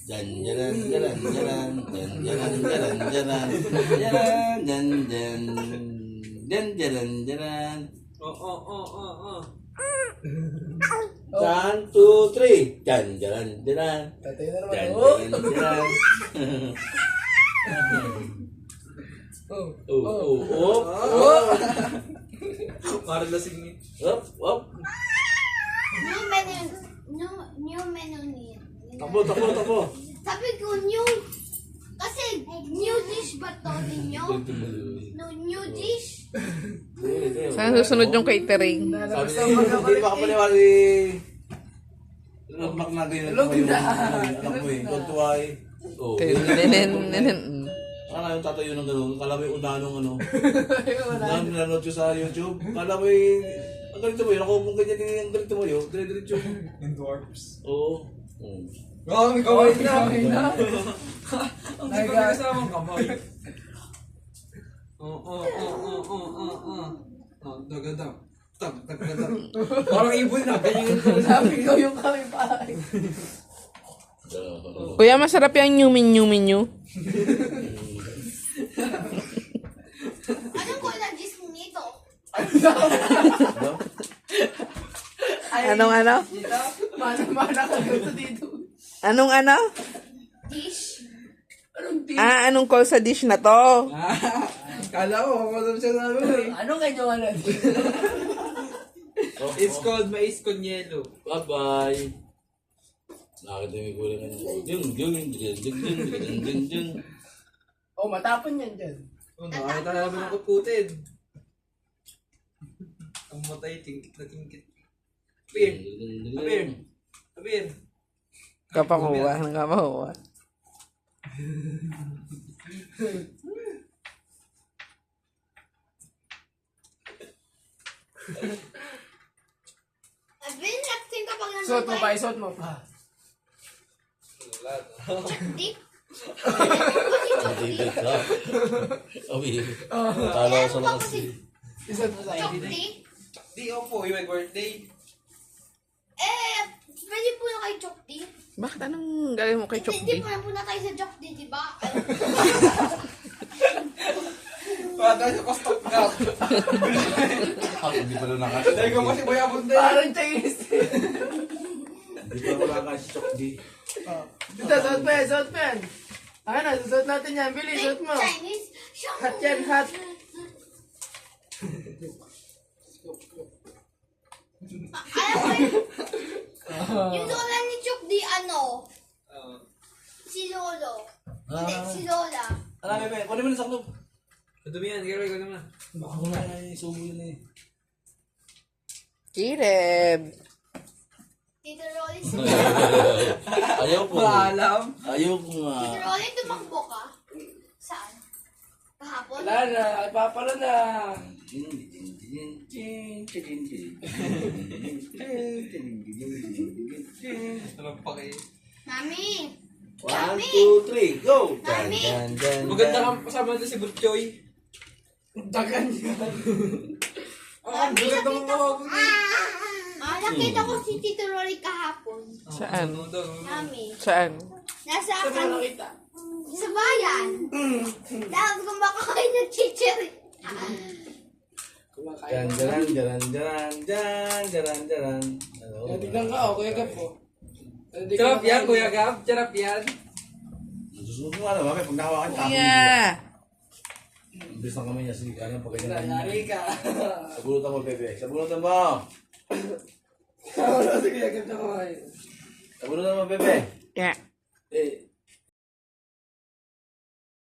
Jan jalan jalan jalan jan jalan jalan jalan jalan jan jan jan jalan jalan. Oh. 1, 2, 3 jan jalan jalan Tatay na naman. jan Oh. jalan jalan. Oh. Parang lasing eh. Up. New menu niya. Takbo. Sabi ko new, kasi new dish ba to ninyo? No, new dish? Saan susunod yung catering? Sabi niya, hindi makapaniwala si... Lumak na ganyan mo yung anak mo eh. Tuntua eh. Oo. Kala yung tatayo ng gano'n. Kala mo yung unanong ano. Unanong nanonood ko sa YouTube. Kala mo yung... Ang ganito mo yun. Ako kung ganyan din ang ganito mo yun. Dire-diretso. In dwarfs. Oo. Ang kamay na. Ang di ko kasamang kamay. Oo. Dagadang. Dagadang. Parang ibon na. Ganyan ko. Sabi ko yung kami pa. Kuya, masarap yung nyumin-nyumin nyo. Anong kulay dish nito? Anong ano? Dito, mana-mana ka dito. Anong ano? Dish? Anong di? Anong call sa dish na to? Kala ko, kung siya sabi. Anong ganyan ano? It's called mais con yelo. Bye-bye. Nakakita yung kulang ano. Yung. Oh, matapon yan dyan. Oh, nakakita namin ng kuputin. Ang matay, tingkit na tingkit. Abir. Kapakuha. Abin, acting kapag Suot mo pa, isuot mo pa. Dick? David ka. Abi. Talo sa Ano ba lakas. kasi Isuot mo sa chokdi? Di opo, yung my birthday. Pwede po na kayo chokdi? Bakit anong gawin mo kay Hindi Chokdi? po na po na tayo sa chokdi, di ba? Pata sa stock na. Hindi pa rin nakasya. Dahil ko kasi bayabon din. Parang Chinese. Hindi pa rin nakasya. Dito, suot mo yan, suot mo yan. Ano, susuot natin yan. Billy, suot mo. Chinese? Hot yan, hot. Alam mo yung lola ni Chokdi, ano? Si Lolo. Hindi, si Lola. Alam mo, kunin mo na sa club. Madumi yan, gano'n ko naman. Baka mo na subo yun eh. Kireb. Tito Rolly, Ayaw ko. Maalam. Ayaw ko nga. Tito Rolly, tumakbo ka? Saan? Kahapon? Wala na, ipapala na. Alam pa kayo. Mami! 1, 2, 3, go! Mami! Maganda kang kasama doon si Butchoy. Dagan yan. Ang bigat ng mga ko din. Nakita ko si Tito Rolly kahapon. Saan? Mami. Saan? Nasa Saan mo akin. nakita? Sa bayan. Tapos kumakain ng chichir. Jalan, jalan. Kaya tignan ka, okay ka po. Charap yan, Kuya Gab. Charap yan. Susunod mo nga naman, pag nakawakan ka. Kuya! Bilis ng kamay niya, sige, ano, pag ganyan. Nangyari ka. Sabunutan mo, bebe. Sabunutan mo! Wala, sige, agad na kumain. Sabunutan mo, bebe. Yeah. Eh,